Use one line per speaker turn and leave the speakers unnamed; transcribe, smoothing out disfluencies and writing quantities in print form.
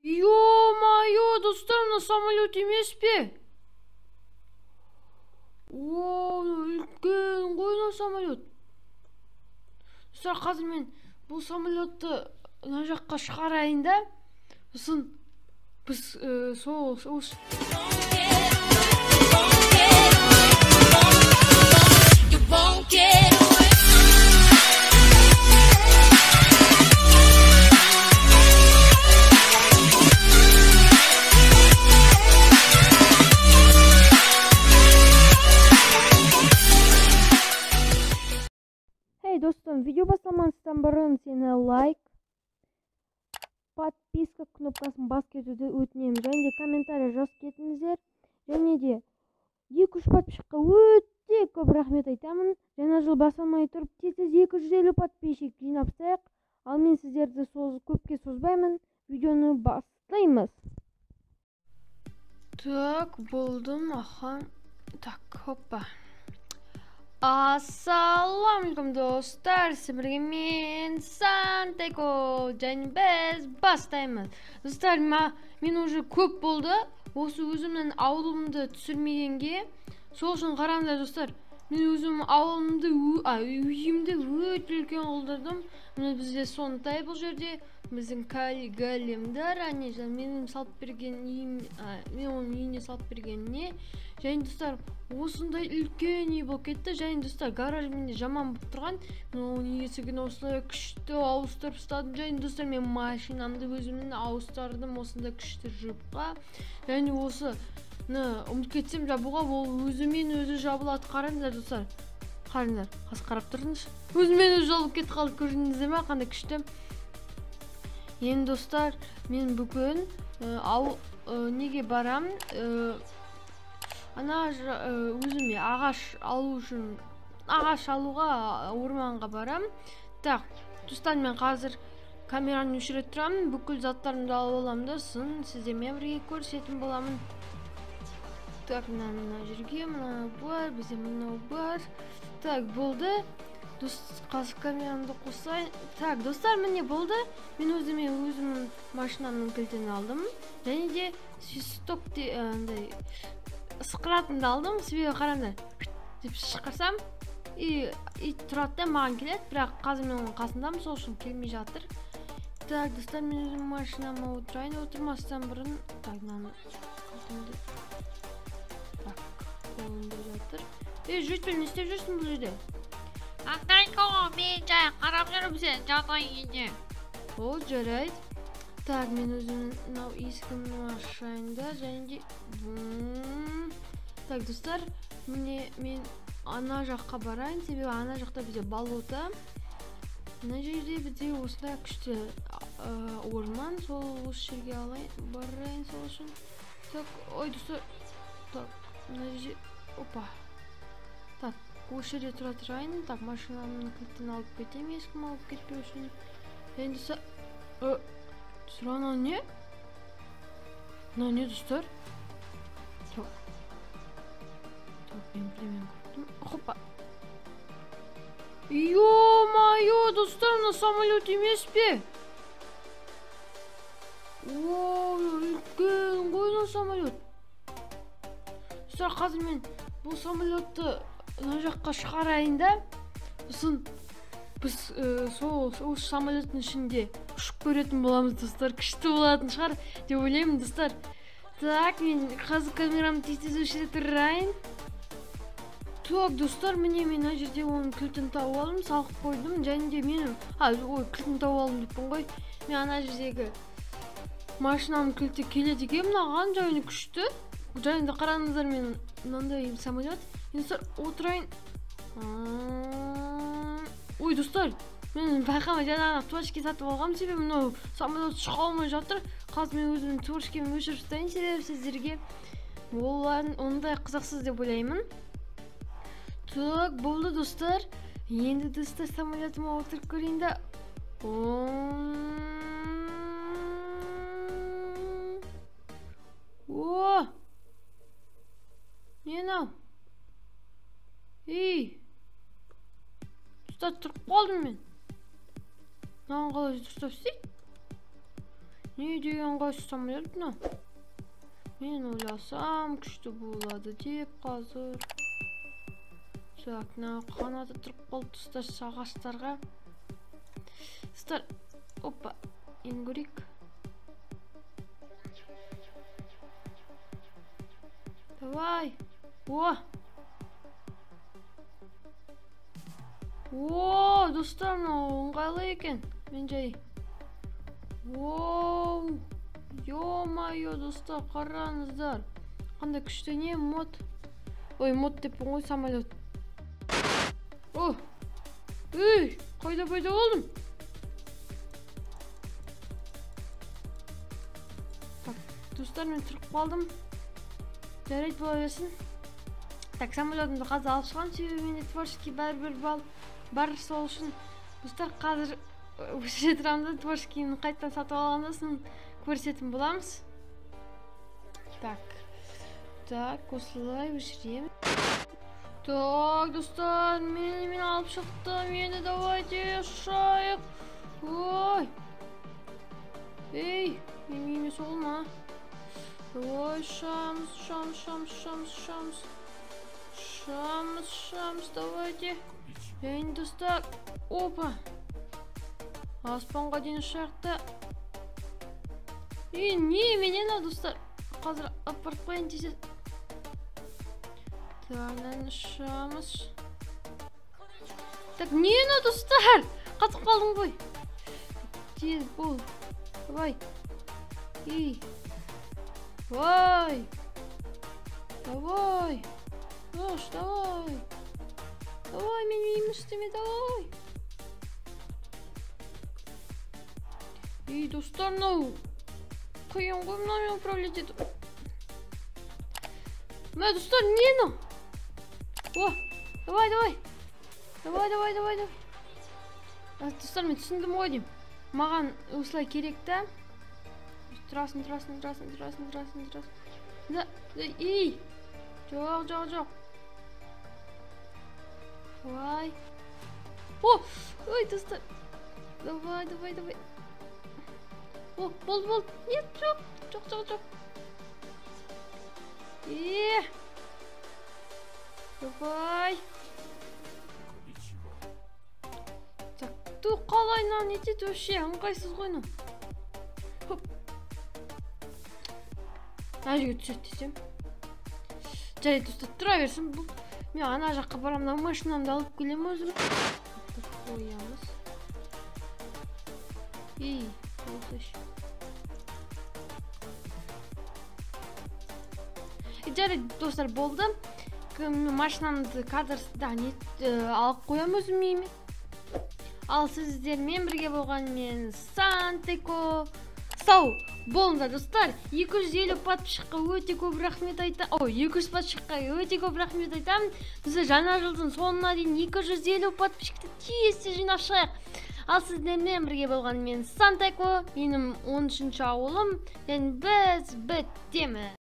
Ё-моё, достар, мына самолет емес пе? О, үлкен ғой мына самолет. Достар, қазір мен бұл самолетті мына жаққа шығарайын да, сосын біз сол достым, видео бастамастан бұрын сені лайк, подписка кнопкасын басып кетуді өтінемін. Және де комментарий жазып кетіңіздер. Және де 2-3 подписчикқа өте көп рахмет айтамын. Жаңа жыл басталмай тұрып, тез 250 подписчик жинапсақ, ал мен сіздерді көпке созбаймын. Видеоны бастаймыз. Так, болдым, аха. Так, хоппа. Ассалаумалейкум достар, сіздерге мен Сантеко, және біз бастаймыз. Достар, мен уже көп болды осы өзімнің ауылымды түсірмегенге. Сол үшін қараңдар достар, мен өзім ауылымды, үйімді өте үлкен қылдырдым. Міне бізде сондай бұл жерде біздің кәлемдар, менің салып берген үйім, мен оның үйіне салып бергеніне. Және достар, осындай үлкен үй болып кетті. Және достар, гараж менде жаман болып тұрған. Мен оның есігін осылай күшті ауыстырып ұстадым. Және достар, мен машинамды өзімнің ауыстырдым осындай күшті жұртқа. Және осы ұмытып кетсем жабуға, ол өзімен өзі жабылады. Қараңдар достар, қараңдар, қазір қарап тұрыңыз. Өзімен өзі жабылып кетіп қалды, көрдіңіздер ме, қандай күшті. Енді достар, мен бүгін неге барам? Ана өзіме ағаш алуға орманға барам. Так, достар, мен қазір камераны өшіре тұрамын. Бүкіл заттарымды алып аламын да, сіздермен бірге көрсететін боламын. Так, мына жерге мына бар, бізде мынау бар. Так, болды. Қазір камерамды қосайын. Так, достар, міне болды. Мен өзімнің машинамның кілтін алдым. Және де свистокты сықыратынды алдым. Себебі қараңдар, деп шықырсам и тұрады да маған келеді. Бірақ қазір мен оның қасындамын, сол үшін келмей жатыр. Так, достар, мен өзім машинама отырайын. Отырмастан бұрын жүртпен не істеп жүрсің бұл жерде?
Аңдайко, мен жай қарап жүріп сен жатайын үйде.
Ол жарайды. Так, мен өзімнің есігімді ашайын да, және де так, достар, мен ана жаққа барайын, себебі ана жақта бізде болото. Мына жерде бізде осындай күшті орман, сол осы жерге барайын сол үшін. Так, ой достар, так, мына жерде, опа. Так, осы жерде тұра тұрайын. Так, машинамның кілтін алып кетем, ешкім алып кетпеу үшін. Енді достар, достар, ана не? Ана не, достар? Так, мен көрдім. Хоппа. Ё-моё, достар, мына самолет емес пе? О, үлкен ғой мына самолет. Достар, қазір мен бұл самолетті мына жаққа шығарайын да, сосын біз сол самолеттің ішінде ұшып көретін боламыз достар. Күшті болатын шығар деп ойлаймын достар. Так, мен қазір камерамды тез өшіре тұрайын. Так, достар, міне мен мына жерде оның кілтін тауып алдым, салып қойдым. Және де мен кілтін тауып алдым деппін ғой. Мен ана жердегі машинамның кілті келеді екен, мынаған жайны күшті. Және де қараңыздар, мен мынандай самолет. Достар, отырайын. Ой, достар, мен байқамай жаңағы турочки сатып алғам, себебі мынау самолет шыға алмай жатыр. Қазір мен өзімнің турочкемді өшіріп тастайын, себебі сіздерге ондай қызықсыз деп ойлаймын. Так, болды достар. Енді достар, самолетіме отырып көрейін да. О! Не мынау? Достар, тұрып қалдым мен. Мынаған қалай дұрыстап істейді? Не деген қайсы самолет мына? Мен ойласам күшті болады деп қазір. Так, мына қанаты тұрып қалды достар ағаштарға. Достар, опа, енді көрейік. Давай. О, достар, мынау ыңғайлы екен. Мен жай. Оу. Ё-майо, достар, қараңыздар. Қандай күшті не мод. Ой, мод деп ғой самолет. О. Үй, қайда пайда болдым? Так, достар, мен тұрып қалдым. Жарайды бола берсін. Так, самолетімді қазір алып шығам, себебі менде творческий бәрібір бар сол үшін. Достар, қазір өшіре тұрамды, творческийін қайттан сатып алғанда соң көрсетім боламыз. Так, осылай өшірем. Так, достар, мен алып шықтым, енді давайте ұшайық. Ой. Ей, мен емес ол ма? Ой, шамс, давайте. Енді достар, опа. Аспанға дейін ұшақты. Не, менен ау достар. Қазір апарып қойын десет. Тағынан ұшамыз. Так, не ау достар? Қатып қалдым ғой. Тез бол. Давай. Давай. Жош, давай. Давай, мен меймін үстеме, давай. Достар, мынау қиын ғой, мынаумен управлять ету. Мә, достар, не мынау? О, давай. Достар, мен түсіндім ғой деймін. Маған осылай керек та. Тұрасын. Жоқ. Давай. Ой, достар. Давай. О, бол. Нет, жоқ. Давай. Так, қалайынан етеді өше, аңғайсыз қойны. Әжеге түсет десем. Жарайды, достар, тұра берсін. Мен ана жаққа барамын, машинамды алып келем өзім. Қоямыз. Жарайды, достар, болды. Машинамды кадрсында алып қоям өзім мейме. Ал сіздермен бірге болған мен Сантеко. Сау болыңдар, достар. 250 подписчикқа өте көп рахмет айтам. 200 подписчикқа өте көп рахмет айтам. Достар, жаңа жылдың соңына дейін 250 подписчикті тез жинап шығайық. Ал сіздермен бірге болған мен Сантеко, менің 13-ші ауылым. Біз біттеміз.